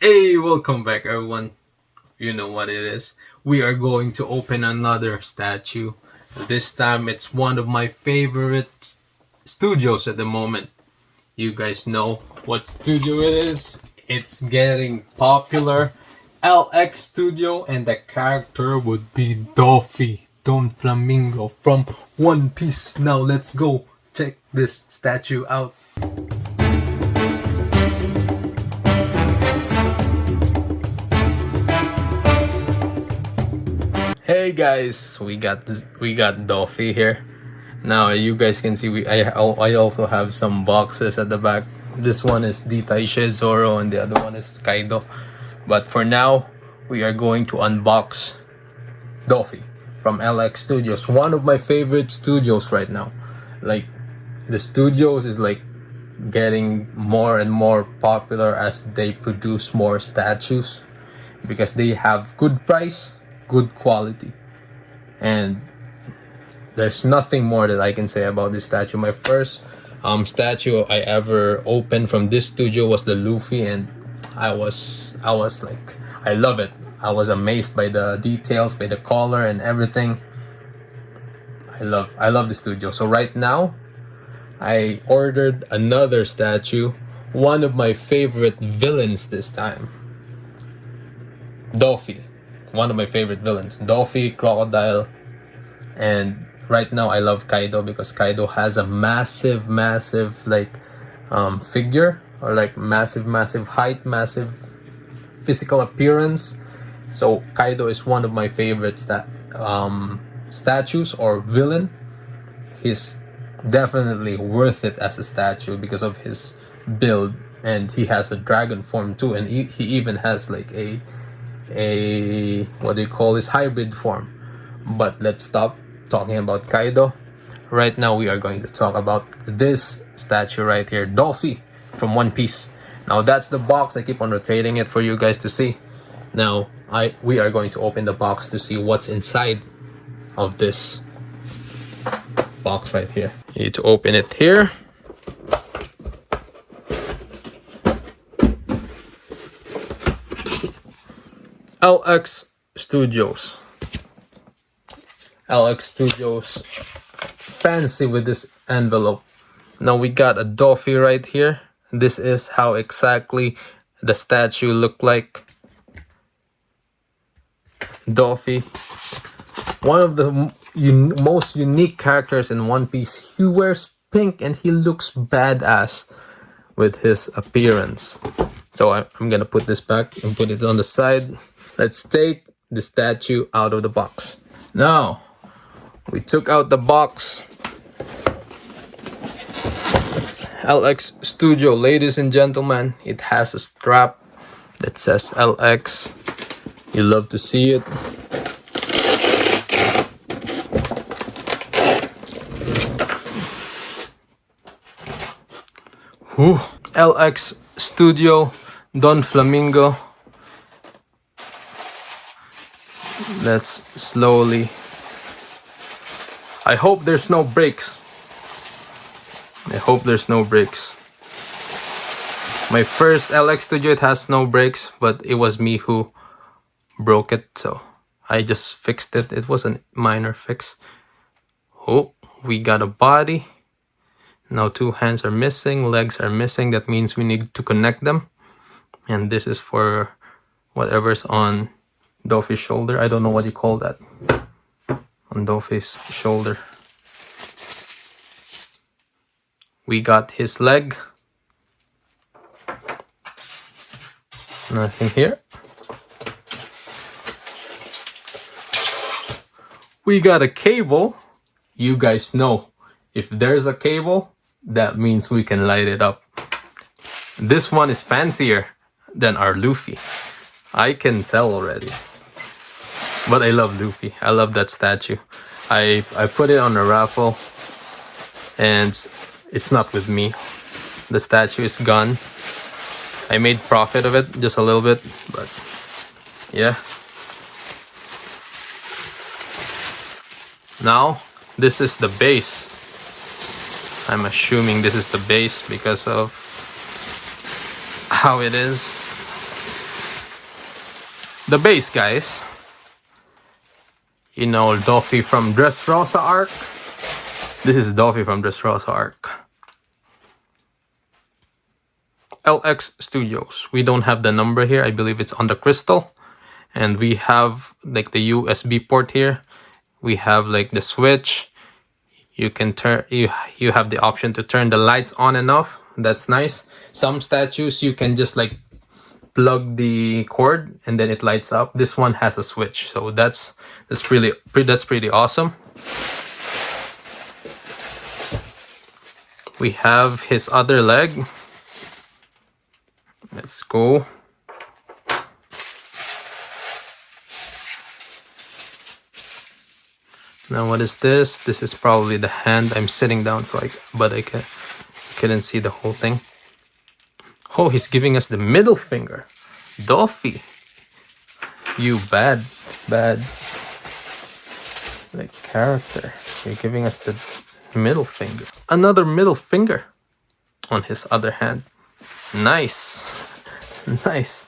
Hey, welcome back everyone. You know what it is. We are going to open another statue. This time it's one of my favorite studios at the moment. You guys know what studio it is. It's getting popular. LX Studio, and the character would be Doflamingo from One Piece. Now let's go check this statue out. Hey guys, we got Dolphy here. Now you guys can see I also have some boxes at the back. This one is Ditaishe Zoro and the other one is Kaido. But for now, we are going to unbox Dolphy from LX Studios. One of my favorite studios right now. Like the studios is like getting more and more popular as they produce more statues because they have good price, good quality, and there's nothing more that I can say about this statue. My first statue I ever opened from this studio was the Luffy, and I was like, I love it. I was amazed by the details, by the color and everything. I love the studio. So right now I ordered another statue, one of my favorite villains this time, Dolphy. One of my favorite villains, Dolphy, Crocodile, and right now I love Kaido because Kaido has a massive like figure, or like massive height, massive physical appearance. So Kaido is one of my favorite statues or villain. He's definitely worth it as a statue because of his build, and he has a dragon form too, and he even has like a what do you call this, hybrid form. But let's stop talking about Kaido. Right now we are going to talk about this statue right here, Dolphy from One Piece. Now that's the box. I keep on rotating it for you guys to see. Now we are going to open the box to see what's inside of this box right here. You need to open it here. LX Studios. LX Studios. Fancy with this envelope. Now we got a Dolphy right here. This is how exactly the statue looked like. Dolphy, one of the most unique characters in One Piece. He wears pink and he looks badass with his appearance. So I'm gonna put this back and put it on the side. Let's take the statue out of the box. Now, we took out the box. LX Studio, ladies and gentlemen, it has a strap that says LX. You love to see it. Whew. LX Studio, Doflamingo. Let's slowly. I hope there's no breaks. I hope there's no breaks. My first LX Studio, it has no breaks, but it was me who broke it, so I just fixed it. It was a minor fix. Oh, we got a body. Now 2 hands are missing, legs are missing. That means we need to connect them. And this is for whatever's on Dolphy's shoulder. I don't know what you call that. On Dolphy's shoulder. We got his leg. Nothing here. We got a cable. You guys know, if there's a cable, that means we can light it up. This one is fancier than our Luffy. I can tell already. But I love Luffy. I love that statue. I put it on a raffle and it's not with me. The statue is gone. I made profit of it, just a little bit, but yeah. Now, this is the base. I'm assuming this is the base because of how it is. The base, guys. You know Doffy from Dressrosa arc. This is Doffy from Dressrosa arc. LX Studios. We don't have the number here. I believe it's on the crystal. And we have like the USB port here. We have like the switch. You can turn, you have the option to turn the lights on and off. That's nice. Some statues you can just like plug the cord and then it lights up. This one has a switch, so that's pretty awesome. We have his other leg. Let's go. Now what is this? This is probably the hand. I'm sitting down, so I couldn't see the whole thing. Oh, he's giving us the middle finger. Doffy, you bad like character. You're giving us the middle finger. Another middle finger on his other hand. Nice. Nice.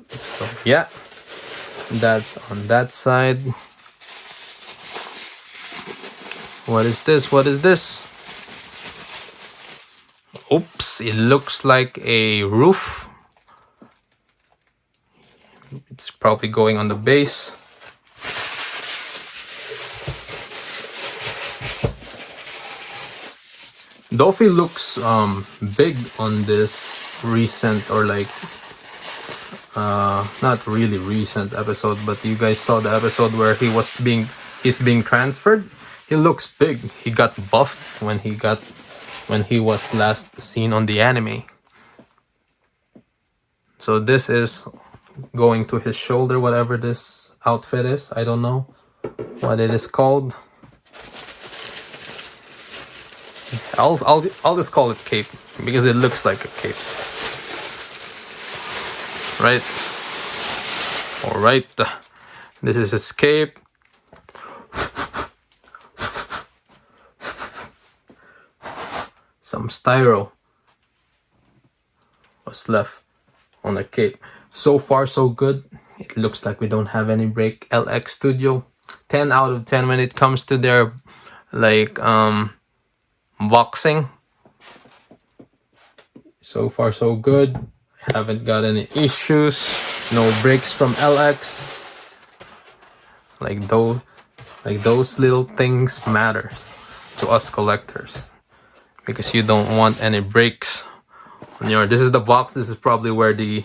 So yeah, that's on that side. What is this? What is this? Oops, it looks like a roof. It's probably going on the base. Doffy looks big on this recent, or like not really recent episode, but you guys saw the episode where he's being transferred. He looks big. He got buffed when he was last seen on the anime. So this is going to his shoulder, whatever this outfit is. I don't know what it is called. I'll just call it cape because it looks like a cape. Right? All right. This is his cape. Some styro was left on the cape. So far so good. It looks like we don't have any break. LX Studio 10 out of 10 when it comes to their like boxing. So far so good. Haven't got any issues. No breaks from LX. Like those little things matters to us collectors, because you don't want any breaks on your. This is the box. This is probably where the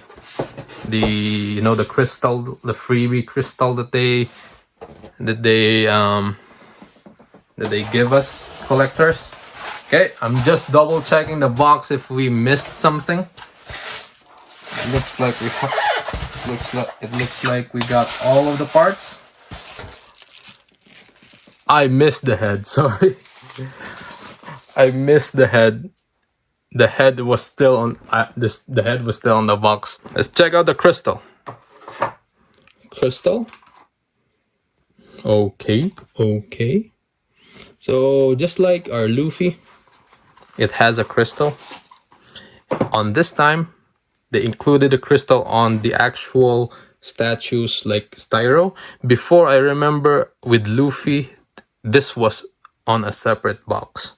you know, the crystal, the freebie crystal that they give us collectors. Okay, I'm just double checking the box if we missed something. It looks like we got all of the parts. I missed the head. Sorry, I missed the head. The head was still on the head was still on the box. Let's check out the crystal. Crystal. Okay. So just like our Luffy, it has a crystal. On this time, they included a crystal on the actual statues like styro. Before, I remember with Luffy, this was on a separate box.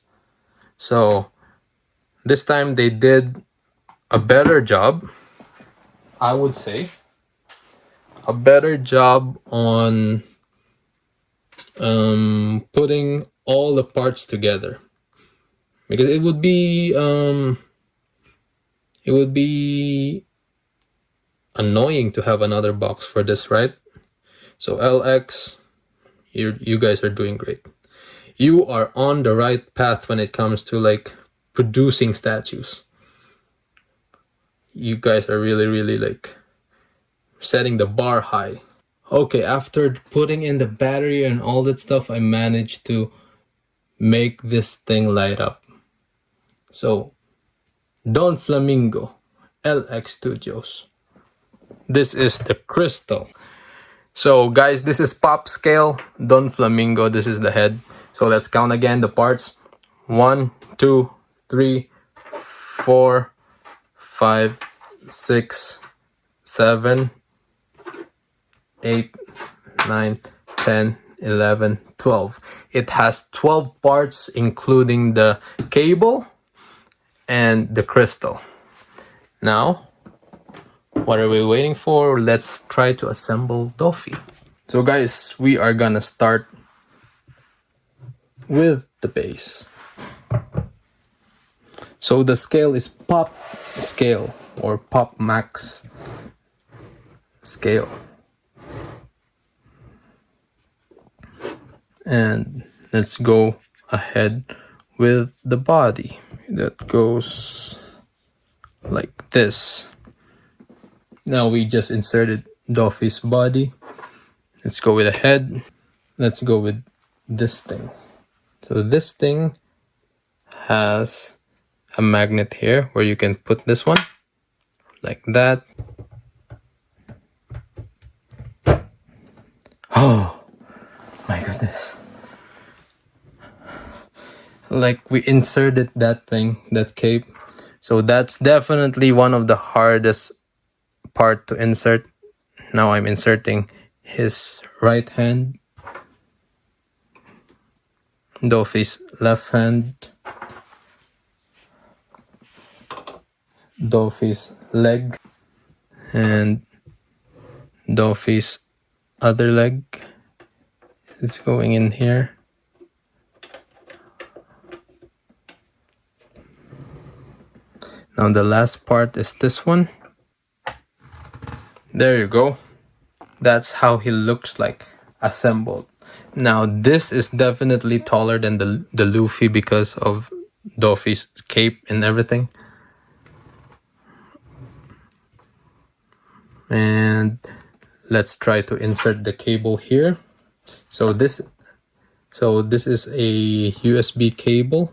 So this time they did a better job, I would say. A better job on putting all the parts together, because it would be annoying to have another box for this, right? So LX, you guys are doing great. You are on the right path when it comes to like producing statues. You guys are really like setting the bar high. Okay, after putting in the battery and all that stuff, I managed to make this thing light up. So Doflamingo, LX Studios. This is the crystal. So guys, this is pop scale Doflamingo. This is the head. So let's count again the parts. 1, 2, 3, 4, 5, 6, 7, 8, 9, 10, 11, 12. It has 12 parts, including the cable and the crystal. Now, what are we waiting for? Let's try to assemble Dofi. So guys, we are gonna start with the base. So the scale is pop scale or pop max scale. And let's go ahead with the body. That goes like this. Now we just inserted Dofi's body. Let's go with the head. Let's go with this thing. So this thing has a magnet here where you can put this one like that. Oh my goodness. Like we inserted that thing, that cape. So that's definitely one of the hardest part to insert. Now I'm inserting his right hand, Dofi's left hand, Dofi's leg, and Dofi's other leg is going in here. Now the last part is this one. There you go. That's how he looks like assembled. Now this is definitely taller than the Luffy because of Dofi's cape and everything. And let's try to insert the cable here. So this is a USB cable.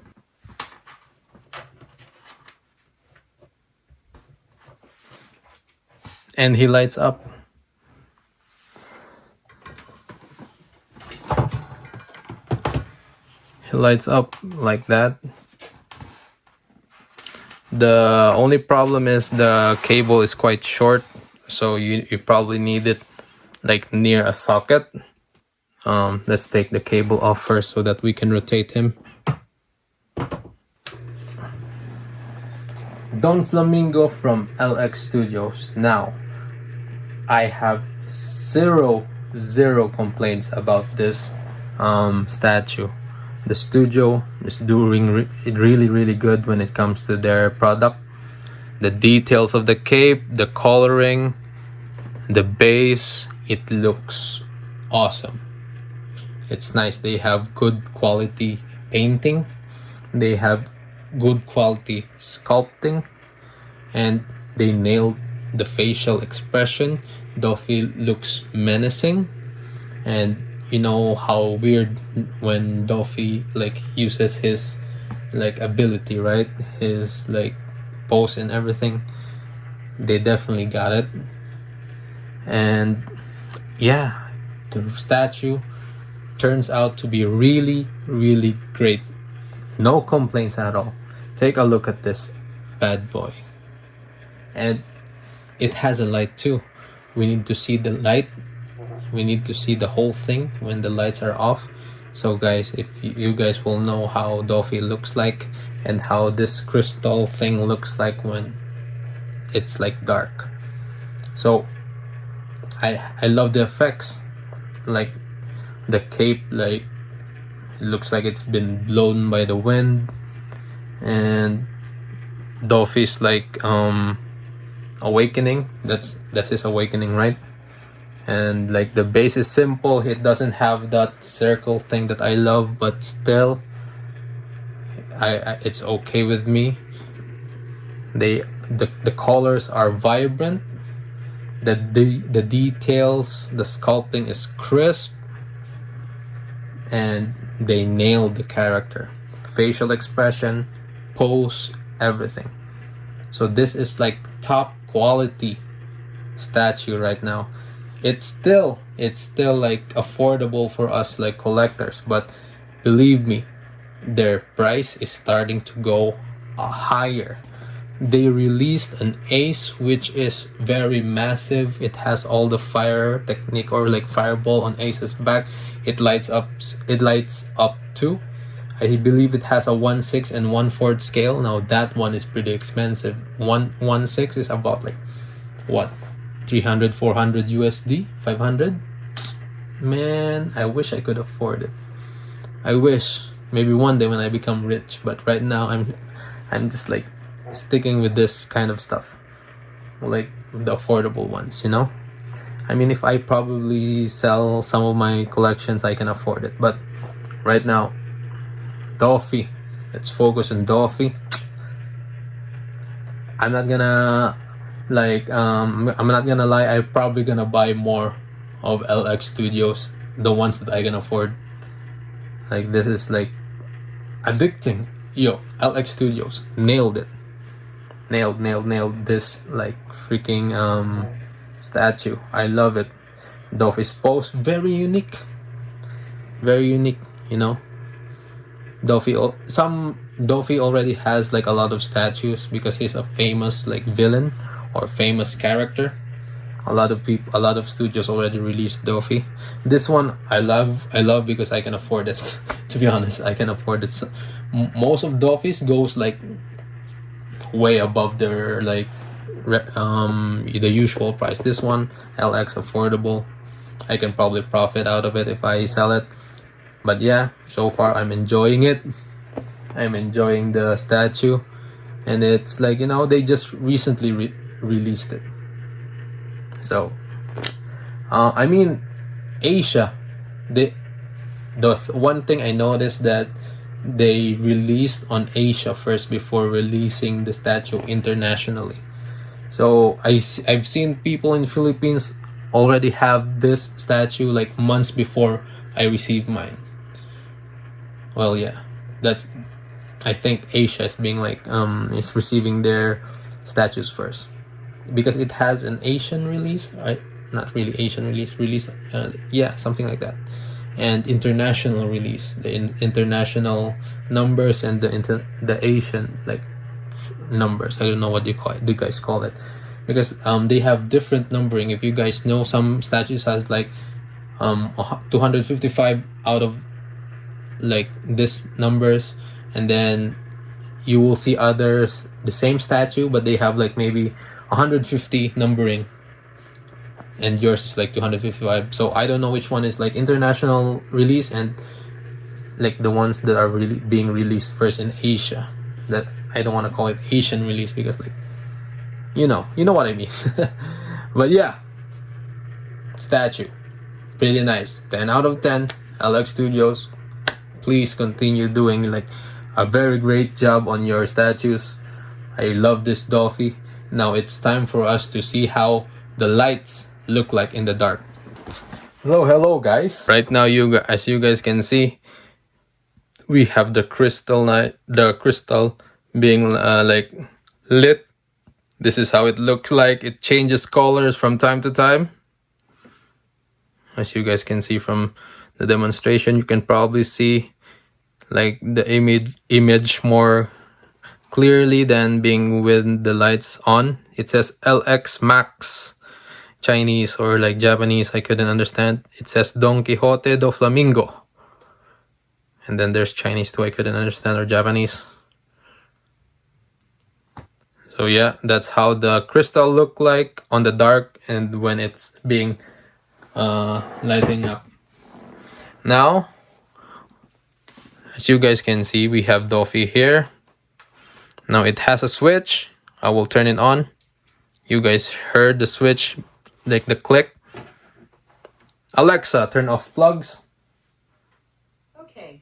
And he lights up. He lights up like that. The only problem is the cable is quite short, so you probably need it like near a socket. Let's take the cable off first so that we can rotate him. Doflamingo from LX Studios. Now, I have zero complaints about this statue. The studio is doing really good when it comes to their product. The details of the cape, the coloring, the base, it looks awesome. It's nice. They have good quality painting. They have good quality sculpting, and they nailed the facial expression. Dofi looks menacing, and you know how weird when Dofi like uses his like ability, right? His like pose and everything. They definitely got it. And yeah, the statue turns out to be really great. No complaints at all. Take a look at this bad boy. And it has a light too. We need to see the light. We need to see the whole thing when the lights are off. So guys, if you guys will know how Dofi looks like and how this crystal thing looks like when it's like dark. So I love the effects. Like the cape, like it looks like it's been blown by the wind, and Dofi's like awakening. That's his awakening, right? And like the base is simple. It doesn't have that circle thing that I love, but still it's okay with me. The colors are vibrant. The details, the sculpting is crisp, and they nailed the character, facial expression, pose, everything. So this is like top quality statue right now. It's still like affordable for us like collectors, but believe me, their price is starting to go higher. they released an ace which is very massive. It has all the fire technique, or like fireball on Ace's back. It lights up too. I believe it has a 1/6 and 1/4 scale. Now that one is pretty expensive. 1/6 is about like what, 300 400 USD, 500. Man, I wish I could afford it. I wish maybe one day when I become rich, but right now I'm just like sticking with this kind of stuff, like the affordable ones, you know. I mean, if I probably sell some of my collections, I can afford it, but right now, Doffy, let's focus on Doffy. I'm not gonna I'm not gonna lie, I'm probably gonna buy more of LX Studios, the ones that I can afford. Like, this is like addicting. Yo, LX Studios nailed it. Nailed this like freaking statue. I love it. Doffy's pose, very unique, you know. Doffy already has like a lot of statues because he's a famous like villain or famous character. A lot of studios already released Doffy. This one I love because I can afford it. To be honest, I can afford it. So, most of Doffy's goes like way above their like the usual price. This one, LX, affordable. I can probably profit out of it if I sell it. But yeah, so far I'm enjoying it. I'm enjoying the statue, and it's like, you know, they just recently released it. So I mean, Asia, the one thing I noticed that they released on Asia first before releasing the statue internationally. So I've seen people in Philippines already have this statue like months before I received mine. Well, yeah, that's, I think Asia is being like is receiving their statues first because it has an Asian release, right? Not really Asian release, yeah, something like that, and international release, the international numbers and the Asian like numbers. I don't know what you guys call it, because they have different numbering. If you guys know, some statues has like 255 out of like this numbers, and then you will see others the same statue but they have like maybe 150 numbering, and yours is like 255. So I don't know which one is like international release and like the ones that are really being released first in Asia. That I don't want to call it Asian release because, like, you know what I mean. But yeah, statue, pretty nice. 10 out of 10. LX Studios, please continue doing like a very great job on your statues. I love this Doffy. Now it's time for us to see how the lights look like in the dark. So hello guys. Right now, as you guys can see, we have the crystal being like lit. This is how it looks like. It changes colors from time to time. As you guys can see from the demonstration, you can probably see like the image more clearly than being with the lights on. It says LX Max, Chinese or like Japanese, I couldn't understand. It says Don Quixote Doflamingo, and then there's Chinese too, I couldn't understand, or Japanese. So yeah, that's how the crystal look like on the dark and when it's being lighting up. Now, as you guys can see, we have Doffy here. Now it has a switch. I will turn it on. You guys heard the switch, like the click. Alexa, turn off plugs. Okay.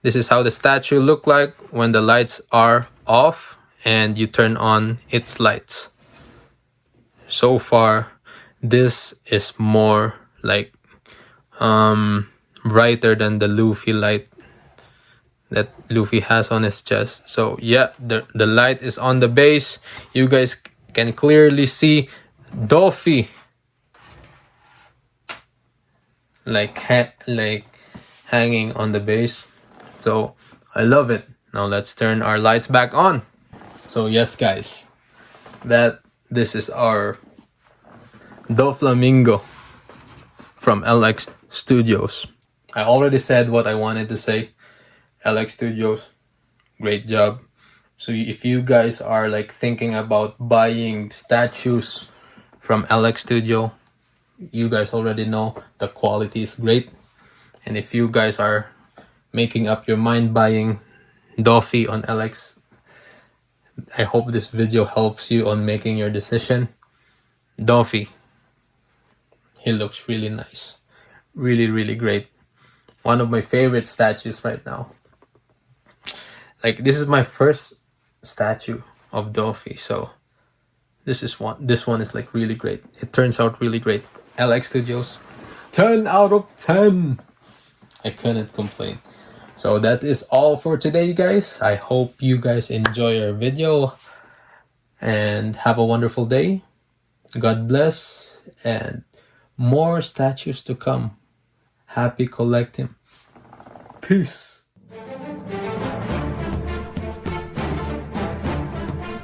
This is how the statue look like when the lights are off and you turn on its lights. So far, this is more like brighter than the Luffy light that Luffy has on his chest. So yeah, the light is on the base. You guys can clearly see Doffy like hanging on the base. So I love it. Now let's turn our lights back on. So yes, guys, this is our Doflamingo from LX Studios. I already said what I wanted to say. LX Studios, great job. So if you guys are like thinking about buying statues from LX Studio, you guys already know the quality is great. And if you guys are making up your mind buying Doffy on LX, I hope this video helps you on making your decision. Doffy, he looks really nice. Really, really great. One of my favorite statues right now. Like, this is my first statue of Doffy, so this one is like really great. It turns out really great. LX Studios, 10 out of 10. I couldn't complain. So that is all for today, guys. I hope you guys enjoy our video and have a wonderful day. God bless, and more statues to come. Happy collecting. Peace.